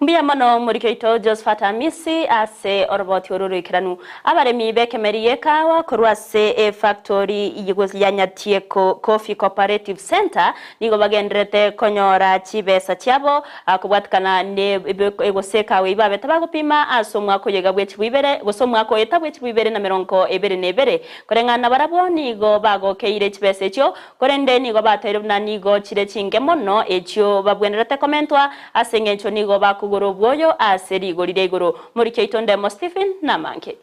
Mbia mano murikeito Josephat Amisi ase oroboti orurikiranu abaremi bekemeriye kawa korwase factory yiguzyanyatie Coffee Cooperative Center nigo bagendrete konyora chibesa cyabo akubwatkana ne egoseka wibabe tabagupima asomwa ko yegabwe chibibere gosomwa ko etabwe chibibere na meronko ebere nebere korengana barabo nigo bagokeire chibesa cyo korende nigo baterubna nigo chire chingemono echo babwenderete komentwa asengencho nigo bakugoro bwoyo aseri gorire igoro muri Keitonde mo Stephen Namanke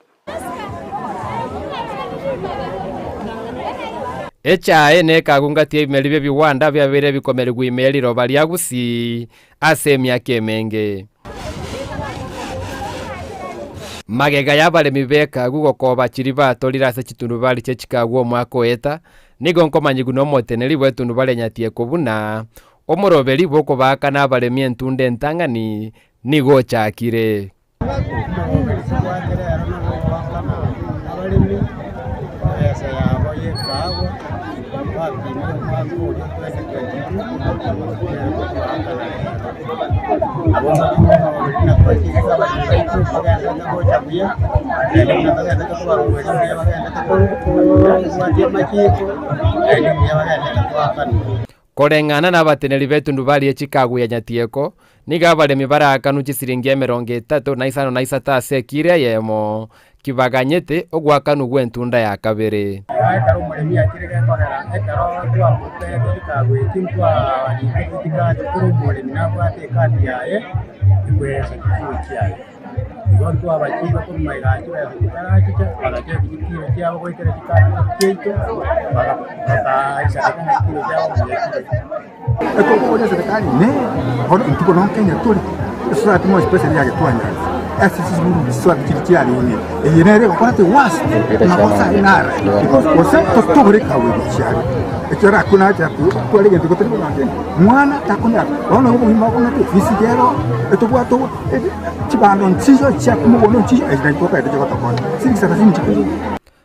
Echae ne kagungatie melibe biwanda byabere bikomere gwimeriro baliagusi asemya kemenge magega yabale mibeka gugokoba chiriba tolirase chitundu bali chechikagwo mwako eta nigo nkomanyigu no moteneri bwetundu bale nyatie kubuna omoroberi boko bakana bale mientunde ntangani nigo chakire Korengana n'abateneri betundu bali echikagu ya nyatieko niga baremi barakanu chisiringi 30 na isano na isata sekire yemo kibaganyete ogwakanu gwentunda ya kabere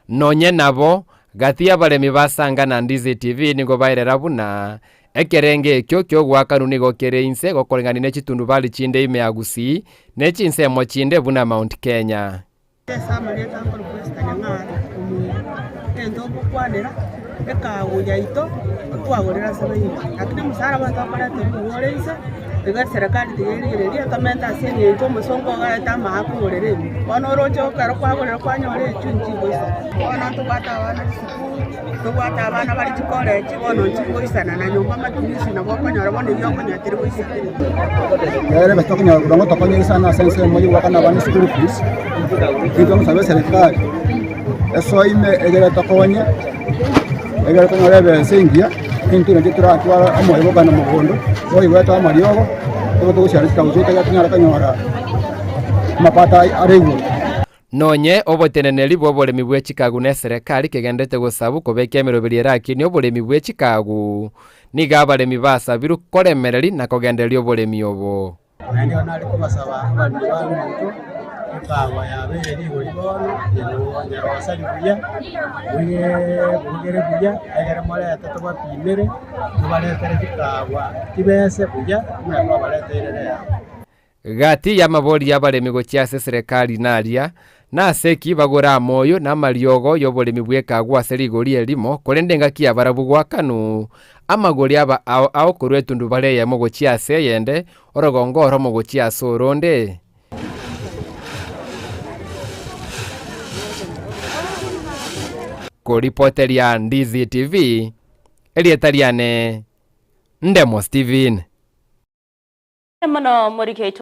nonye nabo gatia baremi basanga na Ndizi TV nigo bairera buna ekerenge kyo gwakanu nigo kereinse gokorengani ne chitundu bali chinde imeagusi ne chinse mo chinde buna Mount Kenya serikali tigereria kamenta asenye to musongo ga tama hakurere ono rocho karo kwagorera kwanyore chunji boisa ono to bata wana to bata bana bali chikole chibono chiboisa na nyumba matumisi na bokonyora bone yoko nyatiri boisa ere batokonya kurongo tokonya sana sense moyo wakana bana school fees kidomo sabe serikali eso ime egere tokonya egere konyora bensingia kintu ne titratwa amoyo bana mugondo oyi weta amariogo to sharika uzote gatinyara kanyora mapata arewo nonye oboteneneri boboremi bwe Chicago ne serikali kegendete gosabu kobekemero bilieraki ni oboremi bwe Chicago niga abaremi basabiru koremereri na kogenderio oboremi obo ndio nali kubasaba bali bantu kawa ya beri golibono yero wasali buya bugere buya agera mole atatu bapimere tubale terefikawa tibese buya mwana bale terere gati ya mabori y'abaremi gochiase serikali naria na seki bagora moyo na mariogo yoboremi bwekagwa serigori elimo korendenga kia barabugwa kanu amagori aba ao kurwetundu bale ya mogochiase yende orogongo oromo gochiase oronde Kuripoteria Ndizi TV Elietariane Ndemo Steven Mano muri Keitonde